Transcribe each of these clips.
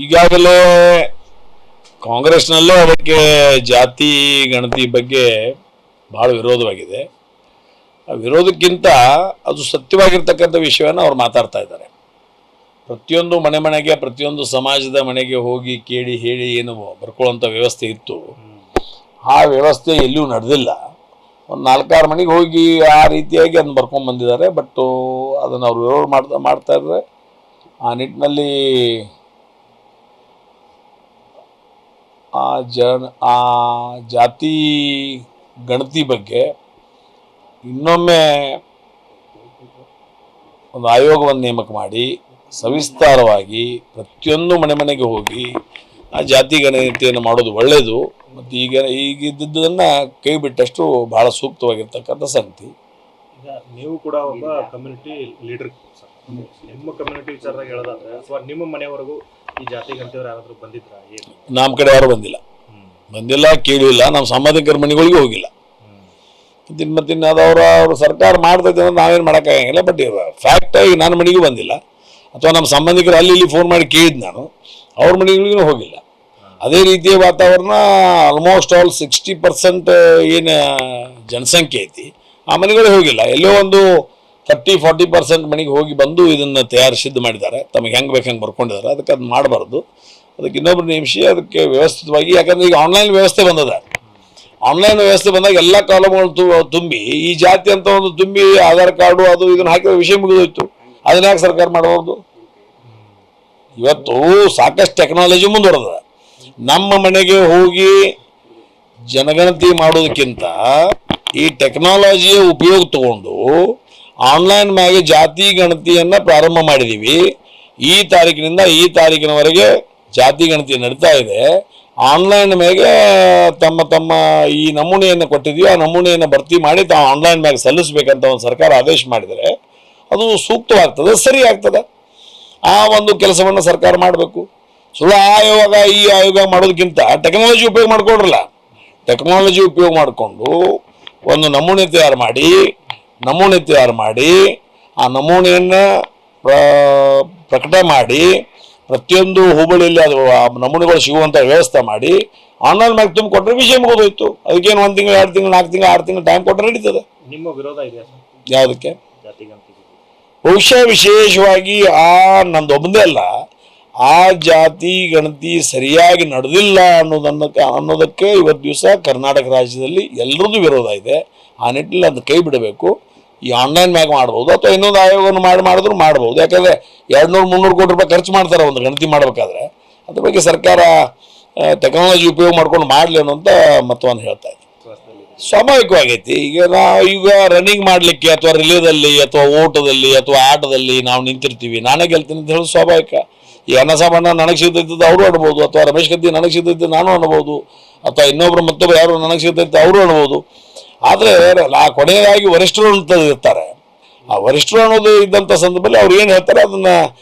ಈಗಾಗಲೇ ಕಾಂಗ್ರೆಸ್ನಲ್ಲೂ ಅದಕ್ಕೆ ಜಾತಿ ಗಣತಿ ಬಗ್ಗೆ ಭಾಳ ವಿರೋಧವಾಗಿದೆ. ಆ ವಿರೋಧಕ್ಕಿಂತ ಅದು ಸತ್ಯವಾಗಿರ್ತಕ್ಕಂಥ ವಿಷಯವನ್ನು ಅವ್ರು ಮಾತಾಡ್ತಾ ಇದ್ದಾರೆ. ಪ್ರತಿಯೊಂದು ಮನೆಗೆ ಪ್ರತಿಯೊಂದು ಸಮಾಜದ ಮನೆಗೆ ಹೋಗಿ ಕೇಳಿ ಹೇಳಿ ಏನು ಬರ್ಕೊಳ್ಳೋಂಥ ವ್ಯವಸ್ಥೆ ಇತ್ತು, ಆ ವ್ಯವಸ್ಥೆ ಎಲ್ಲಿಯೂ ನಡೆದಿಲ್ಲ. ಒಂದು 4-6 ಮನೆಗೆ ಹೋಗಿ ಆ ರೀತಿಯಾಗಿ ಅದನ್ನು ಬರ್ಕೊಂಡು ಬಂದಿದ್ದಾರೆ. ಬಟ್ ಅದನ್ನು ಅವ್ರು ವಿರೋಧ ಮಾಡ್ತಾ ಇದ್ದಾರೆ. ಆ ನಿಟ್ಟಿನಲ್ಲಿ ಆ ಜಾತಿ ಗಣತಿ ಬಗ್ಗೆ ಇನ್ನೊಮ್ಮೆ ಒಂದು ಆಯೋಗವನ್ನು ನೇಮಕ ಮಾಡಿ ಸವಿಸ್ತಾರವಾಗಿ ಪ್ರತಿಯೊಂದು ಮನೆಗೆ ಹೋಗಿ ಆ ಜಾತಿ ಗಣತಿಯನ್ನು ಮಾಡೋದು ಒಳ್ಳೆಯದು. ಮತ್ತು ಈಗಿದ್ದನ್ನು ಕೈ ಬಿಟ್ಟಷ್ಟು ಬಹಳ ಸೂಕ್ತವಾಗಿರ್ತಕ್ಕಂಥ ಸಂಗತಿ. ಈಗ ನೀವು ಕೂಡ ಒಬ್ಬ ಕಮ್ಯುನಿಟಿ ಲೀಡರ್, ನಿಮ್ಮ ಕಮ್ಯುನಿಟಿ ವಿಚಾರದಾಗ ಹೇಳೋದಾದ್ರೆ ಅಥವಾ ನಿಮ್ಮ ಮನೆಯವರೆಗೂ ಈ ಜಾತಿ ಗಣತಿಯವರು ಯಾರಾದರೂ ಬಂದಿದ್ರಾ? ಏನು ನಮ್ಮ ಕಡೆ ಯಾರು ಬಂದಿಲ್ಲ, ಕೇಳಿಲ್ಲ. ನಮ್ಮ ಸಂಬಂಧಿಕರ ಮನೆಗಳಿಗೂ ಹೋಗಿಲ್ಲ. ಮತ್ತಿನ್ನು ಅದು ಅವರು ಸರ್ಕಾರ ಮಾಡ್ತೈತೆ ಅಂದ್ರೆ ನಾವೇನು ಮಾಡೋಕ್ಕಾಗಂಗಿಲ್ಲ. ಬಟ್ ಫ್ಯಾಕ್ಟಾಗಿ ನನ್ನ ಮನೆಗೂ ಬಂದಿಲ್ಲ, ಅಥವಾ ನಮ್ಮ ಸಂಬಂಧಿಕರು ಅಲ್ಲಿ ಇಲ್ಲಿ ಫೋನ್ ಮಾಡಿ ಕೇಳಿದ್ದು ನಾನು, ಅವ್ರ ಮನೆಗಳಿಗೂ ಹೋಗಿಲ್ಲ. ಅದೇ ರೀತಿಯ ವಾತಾವರಣ ಆಲ್ಮೋಸ್ಟ್ ಆಲ್ 60% ಏನು ಜನಸಂಖ್ಯೆ ಐತಿ ಆ ಮನೆಗಳೇ ಹೋಗಿಲ್ಲ. ಎಲ್ಲೋ ಒಂದು 30-40% ಮನೆಗೆ ಹೋಗಿ ಬಂದು ಇದನ್ನು ಸಿದ್ಧ ಮಾಡಿದ್ದಾರೆ. ತಮಗೆ ಹೆಂಗೆ ಬೇಕು ಹಂಗೆ ಬರ್ಕೊಂಡಿದ್ದಾರೆ. ಅದಕ್ಕೆ ಅದು ಮಾಡಬಾರ್ದು. ಅದಕ್ಕೆ ಇನ್ನೊಬ್ರು ನೇಮಿಸಿ ಅದಕ್ಕೆ ವ್ಯವಸ್ಥಿತವಾಗಿ, ಯಾಕಂದರೆ ಈಗ ಆನ್ಲೈನ್ ವ್ಯವಸ್ಥೆ ಬಂದದ. ಆನ್ಲೈನ್ ವ್ಯವಸ್ಥೆ ಬಂದಾಗ ಎಲ್ಲ ಕಾಲಮ್ಗಳು ತುಂಬಿ ಈ ಜಾತಿ ಅಂತ ಒಂದು ತುಂಬಿ ಆಧಾರ್ ಕಾರ್ಡು ಅದು ಇದನ್ನು ಹಾಕಿರೋ ವಿಷಯ ಮುಗಿದೋಯ್ತು. ಅದನ್ನ ಯಾಕೆ ಸರ್ಕಾರ ಮಾಡಬಾರ್ದು? ಇವತ್ತು ಸಾಕಷ್ಟು ಟೆಕ್ನಾಲಜಿ ಮುಂದುವರೆದ. ನಮ್ಮ ಮನೆಗೆ ಹೋಗಿ ಜನಗಣತಿ ಮಾಡೋದಕ್ಕಿಂತ ಈ ಟೆಕ್ನಾಲಜಿಯ ಉಪಯೋಗ ತಗೊಂಡು ಆನ್ಲೈನ್ ಮ್ಯಾಗೆ ಜಾತಿ ಗಣತಿಯನ್ನು ಪ್ರಾರಂಭ ಮಾಡಿದ್ದೀವಿ. ಈ ತಾರೀಕಿನಿಂದ ಈ ತಾರೀಕಿನವರೆಗೆ ಜಾತಿ ಗಣತಿ ನಡೀತಾ ಇದೆ. ಆನ್ಲೈನ್ ಮ್ಯಾಗೆ ತಮ್ಮ ಈ ನಮೂನೆಯನ್ನು ಕೊಟ್ಟಿದ್ದೀವಿ, ಆ ನಮೂನೆಯನ್ನು ಭರ್ತಿ ಮಾಡಿ ತಾವು ಆನ್ಲೈನ್ ಮ್ಯಾಗೆ ಸಲ್ಲಿಸಬೇಕಂತ ಒಂದು ಸರ್ಕಾರ ಆದೇಶ ಮಾಡಿದರೆ ಅದು ಸೂಕ್ತವಾಗ್ತದೆ, ಸರಿ ಆಗ್ತದೆ. ಆ ಒಂದು ಕೆಲಸವನ್ನು ಸರ್ಕಾರ ಮಾಡಬೇಕು. ಸುಳ್ಳು ಆಯೋಗ ಈ ಆಯೋಗ ಮಾಡೋದಕ್ಕಿಂತ ಟೆಕ್ನಾಲಜಿ ಉಪಯೋಗ ಮಾಡ್ಕೊಡ್ರಲ್ಲ. ಟೆಕ್ನಾಲಜಿ ಉಪಯೋಗ ಮಾಡಿಕೊಂಡು ಒಂದು ನಮೂನೆ ತಯಾರು ಮಾಡಿ ಆ ನಮೂನೆಯನ್ನು ಪ್ರಕಟ ಮಾಡಿ ಪ್ರತಿಯೊಂದು ಹೋಬಳಿಯಲ್ಲಿ ಅದು ಆ ನಮೂನೆಗಳು ಸಿಗುವಂಥ ವ್ಯವಸ್ಥೆ ಮಾಡಿ ಆನ್ಲೈನ್ ಮ್ಯಾಗ ತುಂಬ ಕೊಟ್ಟರೆ ವಿಷಯ ಮುಗಿದೋಯ್ತು. ಅದಕ್ಕೇನು 1 ತಿಂಗಳು 2 ತಿಂಗಳು 4 ತಿಂಗಳು 6 ತಿಂಗಳು ಟೈಮ್ ಕೊಟ್ಟರೆ ನಡೀತದೆ. ನಿಮ್ಮ ವಿರೋಧ ಇದೆಯಾ ಯಾವುದಕ್ಕೆ? ಜಾತಿ ಗಣತಿ ಬಹುಶಃ ವಿಶೇಷವಾಗಿ ನಂದೊಬ್ಬಂದೇ ಅಲ್ಲ, ಆ ಜಾತಿ ಗಣತಿ ಸರಿಯಾಗಿ ನಡೆದಿಲ್ಲ ಅನ್ನೋದಕ್ಕೆ ಇವತ್ತು ದಿವಸ ಕರ್ನಾಟಕ ರಾಜ್ಯದಲ್ಲಿ ಎಲ್ಲರದ್ದು ವಿರೋಧ ಇದೆ. ಆ ನಿಟ್ಟಿನಲ್ಲಿ ಅದು ಕೈ ಬಿಡಬೇಕು. ಈ ಆನ್ಲೈನ್ ಮ್ಯಾಗ ಮಾಡ್ಬೋದು, ಅಥವಾ ಇನ್ನೊಂದು ಆಯೋಗವನ್ನು ಮಾಡಿದ್ರು ಮಾಡ್ಬೋದು. ಯಾಕಂದರೆ 200-300 ಕೋಟಿ ರೂಪಾಯಿ ಖರ್ಚು ಮಾಡ್ತಾರೆ ಒಂದು ಗಣತಿ ಮಾಡಬೇಕಾದ್ರೆ. ಅದ್ರ ಬಗ್ಗೆ ಸರ್ಕಾರ ಟೆಕ್ನಾಲಜಿ ಉಪಯೋಗ ಮಾಡ್ಕೊಂಡು ಮಾಡಲಿ ಅನ್ನೋಂಥ ಮತವನ್ನು ಹೇಳ್ತಾ ಇದ್ದೀವಿ. ಸ್ವಾಭಾವಿಕವಾಗೈತಿ. ಈಗ ರನ್ನಿಂಗ್ ಮಾಡಲಿಕ್ಕೆ ಅಥವಾ ರಿಲೇದಲ್ಲಿ ಅಥವಾ ಓಟದಲ್ಲಿ ಅಥವಾ ಆಟದಲ್ಲಿ ನಾವು ನಿಂತಿರ್ತೀವಿ, ನಾನೇ ಗೆಲ್ತೀನಿ ಅಂತ ಹೇಳೋದು ಸ್ವಾಭಾವಿಕ. ಈ ಅನ್ನಸಾಬಣ್ಣ ನನಗೆ ಸಿಗ್ತೈತದ್ದು ಅವರು ಅನ್ಬೋದು, ಅಥವಾ ರಮೇಶ್ ಕತ್ತಿ ನನಗೆ ಸಿಗ್ತೈತೆ ನಾನು ಅನ್ಬೋದು, ಅಥವಾ ಮತ್ತೊಬ್ಬರು ಯಾರು ನನಗೆ ಸಿಗ್ತೈತೆ ಅವರು ಅನ್ಬೋದು. ಆದರೆ ಆ ಕೊನೆಯದಾಗಿ ವರಿಷ್ಠರು ಅಂತ ಇರ್ತಾರೆ. ಆ ವರಿಷ್ಠರು ಅನ್ನೋದು ಇದ್ದಂಥ ಸಂದರ್ಭದಲ್ಲಿ ಅವ್ರು ಏನು ಹೇಳ್ತಾರೆ ಅದನ್ನು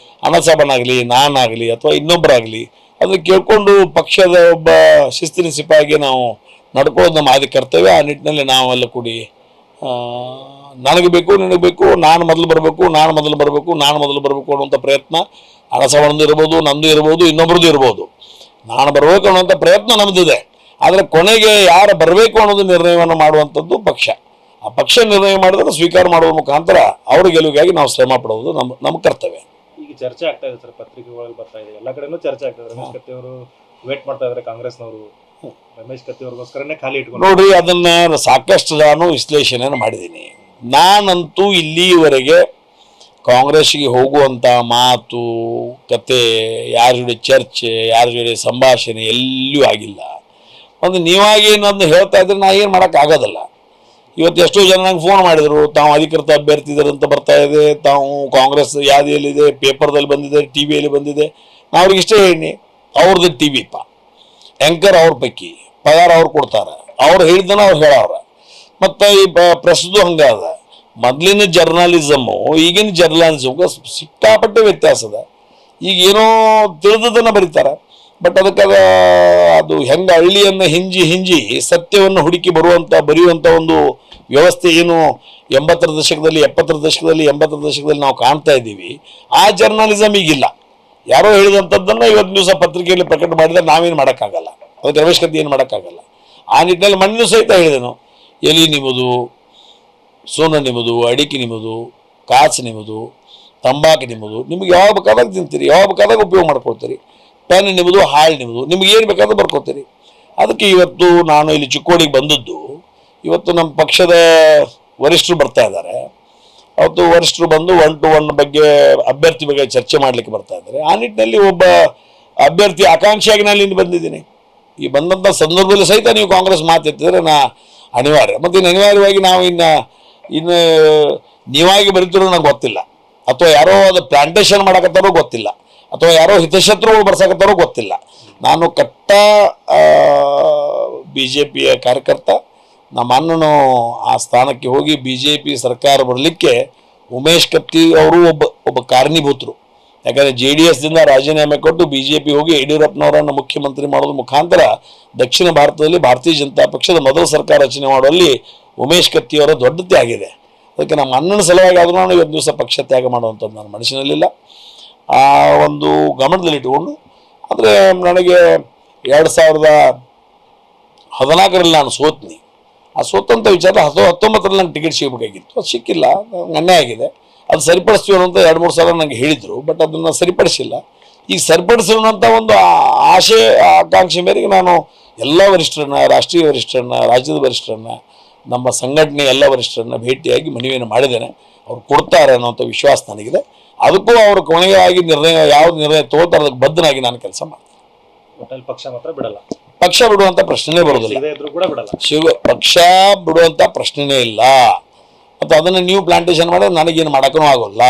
ಅನ್ನಸಾಬಣ್ಣಾಗಲಿ ನಾನಾಗಲಿ ಅಥವಾ ಇನ್ನೊಬ್ಬರಾಗಲಿ ಅದನ್ನು ಕೇಳ್ಕೊಂಡು ಪಕ್ಷದ ಒಬ್ಬ ಶಿಸ್ತಿನ ಸಿಪಾಯಿಗೆ ನಾವು ನಡ್ಕೊಳ್ಳೋದು ನಮ್ಮ ಆದಿ ಕರ್ತವ್ಯ. ಆ ನಿಟ್ಟಿನಲ್ಲಿ ನಾವೆಲ್ಲ ಕೂಡಿ ನನಗೆ ಬೇಕು ನಿನಗೆ ಬೇಕು, ನಾನು ಮೊದಲು ಬರಬೇಕು ಅನ್ನುವಂಥ ಪ್ರಯತ್ನ ಅನ್ನಸಾಬಣ್ಣದು ಇರ್ಬೋದು, ನಂದು ಇರ್ಬೋದು, ಇನ್ನೊಬ್ರದ್ದು ಇರ್ಬೋದು. ನಾನು ಬರಬೇಕು ಅನ್ನುವಂಥ ಪ್ರಯತ್ನ ನಮ್ಮದಿದೆ. ಆದರೆ ಕೊನೆಗೆ ಯಾರು ಬರಬೇಕು ಅನ್ನೋದು ನಿರ್ಣಯವನ್ನು ಮಾಡುವಂಥದ್ದು ಪಕ್ಷ. ಆ ಪಕ್ಷ ನಿರ್ಣಯ ಮಾಡಿದ್ರೆ ಸ್ವೀಕಾರ ಮಾಡುವ ಮುಖಾಂತರ ಅವ್ರ ಗೆಲುವಿಗಾಗಿ ನಾವು ಶ್ರಮ ಪಡೋದು ನಮ್ಮ ಕರ್ತವ್ಯ. ಈಗ ಚರ್ಚೆ ಆಗ್ತಾ ಇದೆ ಸರ್, ಪತ್ರಿಕೆಗಳಲ್ಲಿ ಬರ್ತಾ ಇದೆ, ಎಲ್ಲ ಕಡೆನೂ ಚರ್ಚೆ ಆಗ್ತಾ ಇದೆ. ರಮೇಶ್ ಕತ್ತಿ ಅವರು ವೇಟ್ ಮಾಡ್ತಾ ಇದ್ದಾರೆ, ಕಾಂಗ್ರೆಸ್ನವರು ರಮೇಶ್ ಕತ್ತಿ ಅವ್ರಿಗೋಸ್ಕರನೇ ಖಾಲಿ ಇಟ್ಕೊಂಡು. ನೋಡ್ರಿ, ಅದನ್ನ ಸಾಕಷ್ಟು ನಾನು ವಿಶ್ಲೇಷಣೆಯನ್ನು ಮಾಡಿದ್ದೀನಿ. ನಾನಂತೂ ಇಲ್ಲಿವರೆಗೆ ಕಾಂಗ್ರೆಸ್ಗೆ ಹೋಗುವಂಥ ಮಾತು ಕತೆ, ಯಾರ ಜೊತೆ ಚರ್ಚೆ, ಯಾರ ಜೊತೆ ಸಂಭಾಷಣೆ ಎಲ್ಲಿಯೂ ಆಗಿಲ್ಲ. ಒಂದು ನೀವಾಗಿ ಏನಂದು ಹೇಳ್ತಾ ಇದ್ರೆ ನಾ ಏನು ಮಾಡೋಕ್ಕಾಗೋದಲ್ಲ. ಇವತ್ತು ಎಷ್ಟೋ ಜನ ನಂಗೆ ಫೋನ್ ಮಾಡಿದರು, ತಾವು ಅಧಿಕೃತ ಅಭ್ಯರ್ಥಿ ಇದ್ದಾರೆ ಅಂತ ಬರ್ತಾ ಇದೆ, ತಾವು ಕಾಂಗ್ರೆಸ್ ಯಾದಿಯಲ್ಲಿದೆ, ಪೇಪರ್ದಲ್ಲಿ ಬಂದಿದೆ, ಟಿ ವಿಯಲ್ಲಿ ಬಂದಿದೆ. ನಾ ಅವ್ರಿಗೆ ಇಷ್ಟೇ ಹೇಳಿ, ಅವ್ರದ್ದು ಟಿ ವಿಪ್ಪ, ಆ್ಯಂಕರ್ ಅವ್ರ ಪೈಕಿ, ಪಗಾರ ಅವ್ರು ಕೊಡ್ತಾರೆ, ಅವ್ರು ಹೇಳಿದ್ದನ ಅವ್ರು ಹೇಳವ್ರ. ಮತ್ತು ಈ ಪ್ರಸ್ತುತ ಹಂಗಾದ. ಮೊದಲಿನ ಜರ್ನಲಿಸಮು ಈಗಿನ ಜರ್ನಲಿಸಮ್ಗೆ ಸಿಕ್ಕಾಪಟ್ಟೆ ವ್ಯತ್ಯಾಸ ಅದ. ಈಗ ಏನೋ ತಿಳಿದದನ್ನು ಬರೀತಾರೆ, ಬಟ್ ಅದಕ್ಕೆ ಅದು ಹೆಂಗೆ ಹಳ್ಳಿಯನ್ನು ಹಿಂಜಿ ಸತ್ಯವನ್ನು ಹುಡುಕಿ ಬರೆಯುವಂಥ ಒಂದು ವ್ಯವಸ್ಥೆ ಏನು 80ರ ದಶಕದಲ್ಲಿ 70ರ ದಶಕದಲ್ಲಿ ನಾವು ಕಾಣ್ತಾ ಇದ್ದೀವಿ, ಆ ಜರ್ನಲಿಸಮ್ ಈಗಿಲ್ಲ. ಯಾರೋ ಹೇಳಿದಂಥದ್ದನ್ನು ಇವತ್ತು ದಿವಸ ಪತ್ರಿಕೆಯಲ್ಲಿ ಪ್ರಕಟ ಮಾಡಿದರೆ ನಾವೇನು ಮಾಡೋಕ್ಕಾಗಲ್ಲ, ಅದಕ್ಕೆ ರಮೇಶ್ ಕತ್ತಿ ಏನು ಮಾಡೋಕ್ಕಾಗಲ್ಲ. ಆ ನಿಟ್ಟಿನಲ್ಲಿ ಮಣ್ಣಿನ ಸಹಿತ ಹೇಳಿದೆನು, ಎಲಿ ನಿಮ್ಮದು, ಸೋನ ನಿಮ್ಮದು, ಅಡಿಕೆ ನಿಮ್ಮದು, ಕಾಸು ನಿಮ್ಮದು, ತಂಬಾಕು ನಿಮ್ಮದು, ನಿಮಗೆ ಯಾವ ಬೇಕಾದಾಗ ತಿಂತೀರಿ, ಯಾವ ಬೇಕಾದಾಗ ಉಪಯೋಗ ಮಾಡ್ಕೊಳ್ತೀರಿ, ಪೆನ್ ನಿಮ್ಮದು, ಹಾಳು ನಿಮ್ಮದು, ನಿಮ್ಗೆ ಏನು ಬೇಕಾದ್ರೂ ಬರ್ಕೋತೀರಿ. ಅದಕ್ಕೆ ಇವತ್ತು ನಾನು ಇಲ್ಲಿ ಚಿಕ್ಕೋಡಿಗೆ ಬಂದದ್ದು, ಇವತ್ತು ನಮ್ಮ ಪಕ್ಷದ ವರಿಷ್ಠರು ಬರ್ತಾ ಇದ್ದಾರೆ. ಅವತ್ತು ವರಿಷ್ಠರು ಬಂದು 1-to-1 ಬಗ್ಗೆ, ಅಭ್ಯರ್ಥಿ ಬಗ್ಗೆ ಚರ್ಚೆ ಮಾಡಲಿಕ್ಕೆ ಬರ್ತಾ ಇದ್ದಾರೆ. ಆ ನಿಟ್ಟಿನಲ್ಲಿ ಒಬ್ಬ ಅಭ್ಯರ್ಥಿ ಆಕಾಂಕ್ಷಿಯಾಗಿ ನಾನು ಇಲ್ಲಿ ಬಂದಿದ್ದೀನಿ. ಈ ಬಂದಂಥ ಸಂದರ್ಭದಲ್ಲಿ ಸಹಿತ ನೀವು ಕಾಂಗ್ರೆಸ್ ಮಾತೆತ್ತಿದ್ರೆ ನಾ ಅನಿವಾರ್ಯ. ಮತ್ತು ಇನ್ನು ಅನಿವಾರ್ಯವಾಗಿ ನಾವು ಇನ್ನು ನೀವಾಗಿ ಬರೀತಿರೋ ನನಗೆ ಗೊತ್ತಿಲ್ಲ, ಅಥವಾ ಯಾರೋ ಅದು ಪ್ಲಾಂಟೇಶನ್ ಮಾಡಕತ್ತಾರೋ ಗೊತ್ತಿಲ್ಲ, ಅಥವಾ ಯಾರೋ ಹಿತಶತ್ರುಗಳು ಬರ್ಸಕತ್ತಾರೋ ಗೊತ್ತಿಲ್ಲ. ನಾನು ಕಟ್ಟ BJPಯ ಕಾರ್ಯಕರ್ತ. ನಮ್ಮ ಅಣ್ಣನು ಆ ಸ್ಥಾನಕ್ಕೆ ಹೋಗಿ BJP ಸರ್ಕಾರ ಬರಲಿಕ್ಕೆ ಉಮೇಶ್ ಕತ್ತಿ ಅವರು ಒಬ್ಬ ಕಾರಣೀಭೂತರು. ಯಾಕಂದರೆ JDSದಿಂದ ರಾಜೀನಾಮೆ ಕೊಟ್ಟು BJP ಹೋಗಿ ಯಡಿಯೂರಪ್ಪನವರನ್ನು ಮುಖ್ಯಮಂತ್ರಿ ಮಾಡೋದ್ರ ಮುಖಾಂತರ ದಕ್ಷಿಣ ಭಾರತದಲ್ಲಿ ಭಾರತೀಯ ಜನತಾ ಪಕ್ಷದ ಮೊದಲ ಸರ್ಕಾರ ರಚನೆ ಮಾಡುವಲ್ಲಿ ಉಮೇಶ್ ಕತ್ತಿಯವರ ದೊಡ್ಡ ತ್ಯಾಗ ಇದೆ. ಅದಕ್ಕೆ ನಮ್ಮ ಅಣ್ಣನ ಸಲುವಾಗಿ ಆದರೂ ನಾನು ಇವತ್ತು ದಿವಸ ಪಕ್ಷ ತ್ಯಾಗ ಮಾಡುವಂಥದ್ದು ನನ್ನ ಮನಸ್ಸಿನಲ್ಲಿಲ್ಲ. ಆ ಒಂದು ಗಮನದಲ್ಲಿಟ್ಟುಕೊಂಡು, ಆದರೆ ನನಗೆ 2014ರಲ್ಲಿ ನಾನು ಸೋತ್ನಿ. ಆ ಸೋತಂಥ ವಿಚಾರ 19ರಲ್ಲಿ ನಂಗೆ ಟಿಕೆಟ್ ಸಿಗಬೇಕಾಗಿತ್ತು, ಅದು ಸಿಕ್ಕಿಲ್ಲ, ಅನ್ಯಾಯ ಆಗಿದೆ. ಅದು ಸರಿಪಡಿಸ್ತೀವಿ ಅಂತ 2-3 ಸಲ ನನಗೆ ಹೇಳಿದರು, ಬಟ್ ಅದನ್ನು ಸರಿಪಡಿಸಿಲ್ಲ. ಈಗ ಸರಿಪಡಿಸಿರುವಂಥ ಒಂದು ಆಶೆ ಆಕಾಂಕ್ಷೆ ಮೇರೆಗೆ ನಾನು ಎಲ್ಲ ವರಿಷ್ಠರನ್ನ, ರಾಷ್ಟ್ರೀಯ ವರಿಷ್ಠರನ್ನ, ರಾಜ್ಯದ ವರಿಷ್ಠರನ್ನ, ನಮ್ಮ ಸಂಘಟನೆ ಎಲ್ಲ ವರಿಷ್ಠರನ್ನ ಭೇಟಿಯಾಗಿ ಮನವಿಯನ್ನು ಮಾಡಿದ್ದೇನೆ. ಅವ್ರು ಕೊಡ್ತಾರೆ ಅನ್ನೋಂಥ ವಿಶ್ವಾಸ ನನಗಿದೆ. ಅದಕ್ಕೂ ಅವರು ಕೊನೆಯಾಗಿ ಯಾವ್ದು ನಿರ್ಣಯ ತಗೋತಾರೆ ಅದಕ್ಕೆ ಬದ್ಧನಾಗಿ ನಾನು ಕೆಲಸ ಮಾಡ್ತೀನಿ. ಒಟ್ಟಲ್ಲಿ ಪಕ್ಷ ಮಾತ್ರ ಬಿಡಲ್ಲ, ಪಕ್ಷ ಬಿಡುವಂಥ ಪ್ರಶ್ನೆನೇ ಬರೋದಿಲ್ಲ, ಸಿಗದೇ ಇದ್ರೂ ಕೂಡ ಬಿಡಲ್ಲ. ಪಕ್ಷ ಬಿಡುವಂಥ ಪ್ರಶ್ನೆನೇ ಇಲ್ಲ. ಮತ್ತು ಅದನ್ನು ನೀವು ಪ್ಲಾಂಟೇಶನ್ ಮಾಡಿದ್ರೆ ನನಗೇನು ಮಾಡೋಕ್ಕೂ ಆಗೋಲ್ಲ.